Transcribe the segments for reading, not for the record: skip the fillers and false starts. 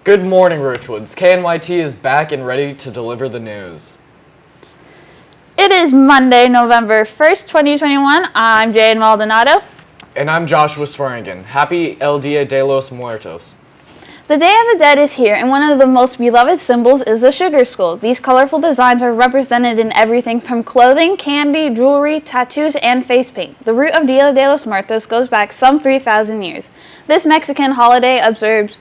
Good morning, Richwoods. KNYT is back and ready to deliver the news. It is Monday, November 1st, 2021. I'm Jane Maldonado. And I'm Joshua Swearingen. Happy El Dia de los Muertos. The Day of the Dead is here, and one of the most beloved symbols is the sugar skull. These colorful designs are represented in everything from clothing, candy, jewelry, tattoos, and face paint. The root of Dia de los Muertos goes back some 3,000 years. This Mexican holiday observed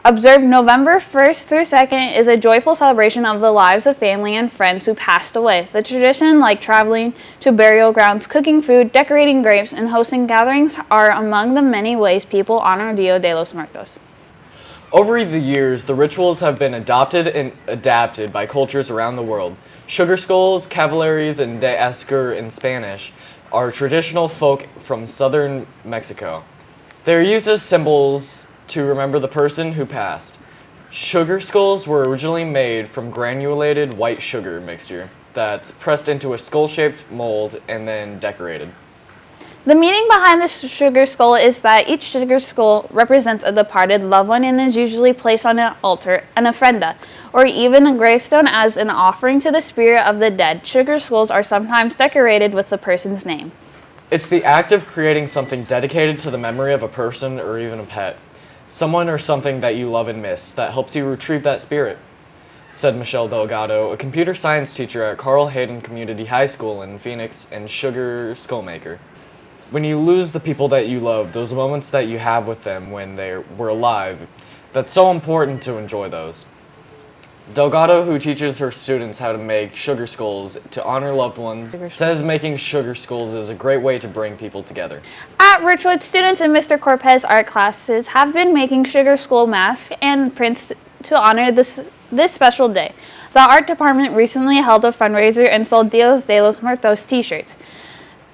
November 1st through 2nd, is a joyful celebration of the lives of family and friends who passed away. The tradition, like traveling to burial grounds, cooking food, decorating graves, and hosting gatherings, are among the many ways people honor Dia de los Muertos. Over the years, the rituals have been adopted and adapted by cultures around the world. Sugar skulls, cavaleries, and de esquer in Spanish are traditional folk from southern Mexico. They are used as symbols to remember the person who passed. Sugar skulls were originally made from granulated white sugar mixture that's pressed into a skull-shaped mold and then decorated. The meaning behind the sugar skull is that each sugar skull represents a departed loved one and is usually placed on an altar, an ofrenda, or even a gravestone as an offering to the spirit of the dead. Sugar skulls are sometimes decorated with the person's name. It's the act of creating something dedicated to the memory of a person or even a pet. Someone or something that you love and miss that helps you retrieve that spirit, said Michelle Delgado, a computer science teacher at Carl Hayden Community High School in Phoenix and sugar skull maker. When you lose the people that you love, those moments that you have with them when they were alive, that's so important to enjoy those. Delgado, who teaches her students how to make sugar skulls to honor loved ones, says making sugar skulls is a great way to bring people together. At Richwood, students in Mr. Corpez art classes have been making sugar skull masks and prints to honor this special day. The art department recently held a fundraiser and sold Dia de los Muertos t-shirts.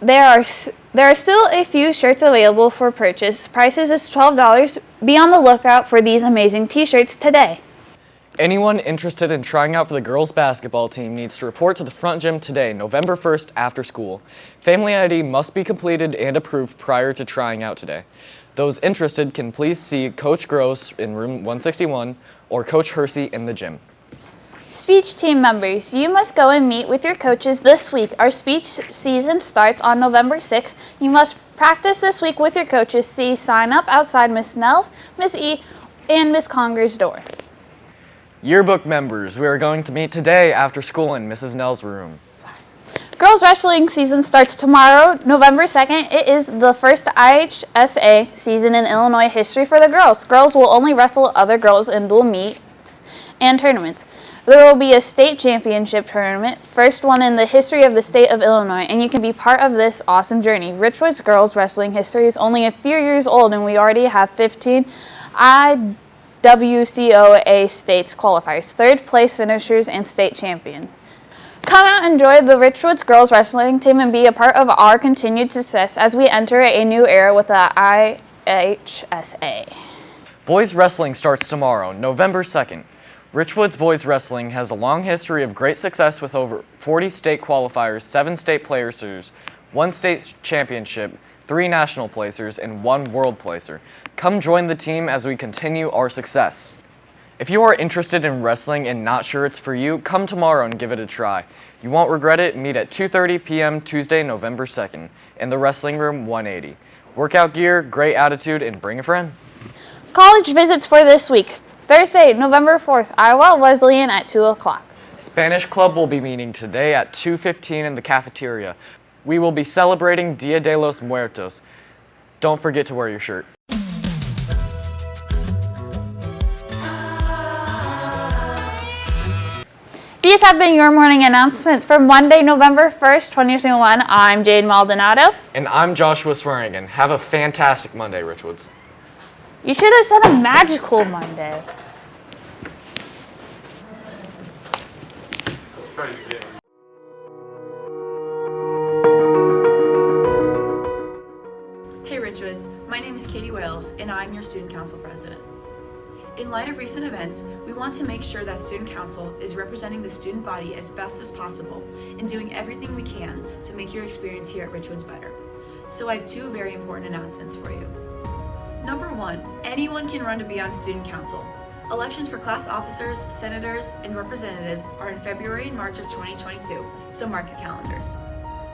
There are still a few shirts available for purchase. Prices is $12. Be on the lookout for these amazing t-shirts today. Anyone interested in trying out for the girls' basketball team needs to report to the front gym today, November 1st, after school. Family ID must be completed and approved prior to trying out today. Those interested can please see Coach Gross in room 161 or Coach Hersey in the gym. Speech team members, you must go and meet with your coaches this week. Our speech season starts on November 6th. You must practice this week with your coaches. See sign up outside Miss Nell's, Miss E, and Miss Conger's door. Yearbook members, we are going to meet today after school in Mrs. Nell's room. Girls wrestling season starts tomorrow, November 2nd. It is the first IHSA season in Illinois history for the girls. Girls will only wrestle other girls in dual meets and tournaments. There will be a state championship tournament, first one in the history of the state of Illinois, and you can be part of this awesome journey. Richwood's girls wrestling history is only a few years old, and we already have 15 IWCOA states qualifiers, third place finishers, and state champion. Come out and enjoy the Richwoods girls wrestling team and be a part of our continued success as we enter a new era with the IHSA. Boys wrestling starts tomorrow, November 2nd. Richwoods Boys Wrestling has a long history of great success with over 40 state qualifiers, 7 state placers, 1 state championship, 3 national placers, and 1 world placer. Come join the team as we continue our success. If you are interested in wrestling and not sure it's for you, come tomorrow and give it a try. You won't regret it. Meet at 2:30 p.m. Tuesday, November 2nd in the Wrestling Room 180. Workout gear, great attitude, and bring a friend. College visits for this week. Thursday, November 4th, Iowa Wesleyan at 2 o'clock. Spanish Club will be meeting today at 2:15 in the cafeteria. We will be celebrating Dia de los Muertos. Don't forget to wear your shirt. These have been your morning announcements for Monday, November 1st, 2021. I'm Jane Maldonado. And I'm Joshua Swearingen. Have a fantastic Monday, Richwoods. You should have said a magical Monday. Hey Richwoods, my name is Katie Wales and I'm your Student Council President. In light of recent events, we want to make sure that Student Council is representing the student body as best as possible and doing everything we can to make your experience here at Richwoods better. So I have 2 very important announcements for you. Number 1, anyone can run to be on Student Council. Elections for class officers, senators, and representatives are in February and March of 2022, so mark your calendars.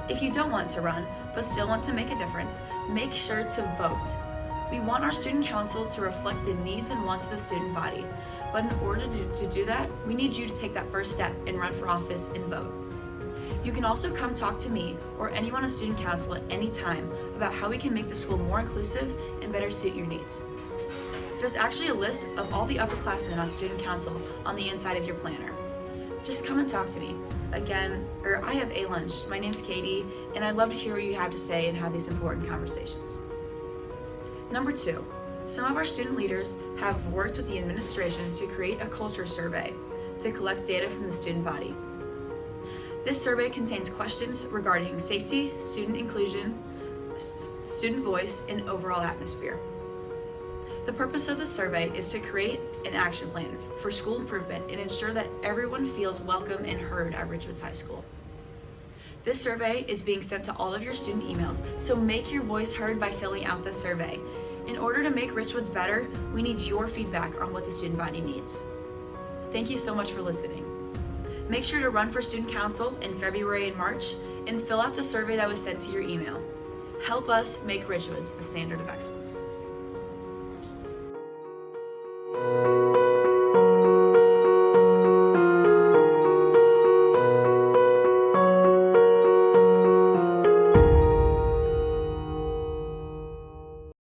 If you don't want to run, but still want to make a difference, make sure to vote. We want our student council to reflect the needs and wants of the student body, but in order to do that, we need you to take that first step and run for office and vote. You can also come talk to me or anyone on student council at any time about how we can make the school more inclusive and better suit your needs. There's actually a list of all the upperclassmen on student council on the inside of your planner. Just come and talk to me. Again, I have a lunch. My name's Katie, and I'd love to hear what you have to say and have these important conversations. Number 2, some of our student leaders have worked with the administration to create a culture survey to collect data from the student body. This survey contains questions regarding safety, student inclusion, student voice, and overall atmosphere. The purpose of the survey is to create an action plan for school improvement and ensure that everyone feels welcome and heard at Richwoods High School. This survey is being sent to all of your student emails, so make your voice heard by filling out the survey. In order to make Richwoods better, we need your feedback on what the student body needs. Thank you so much for listening. Make sure to run for student council in February and March and fill out the survey that was sent to your email. Help us make Richwoods the standard of excellence.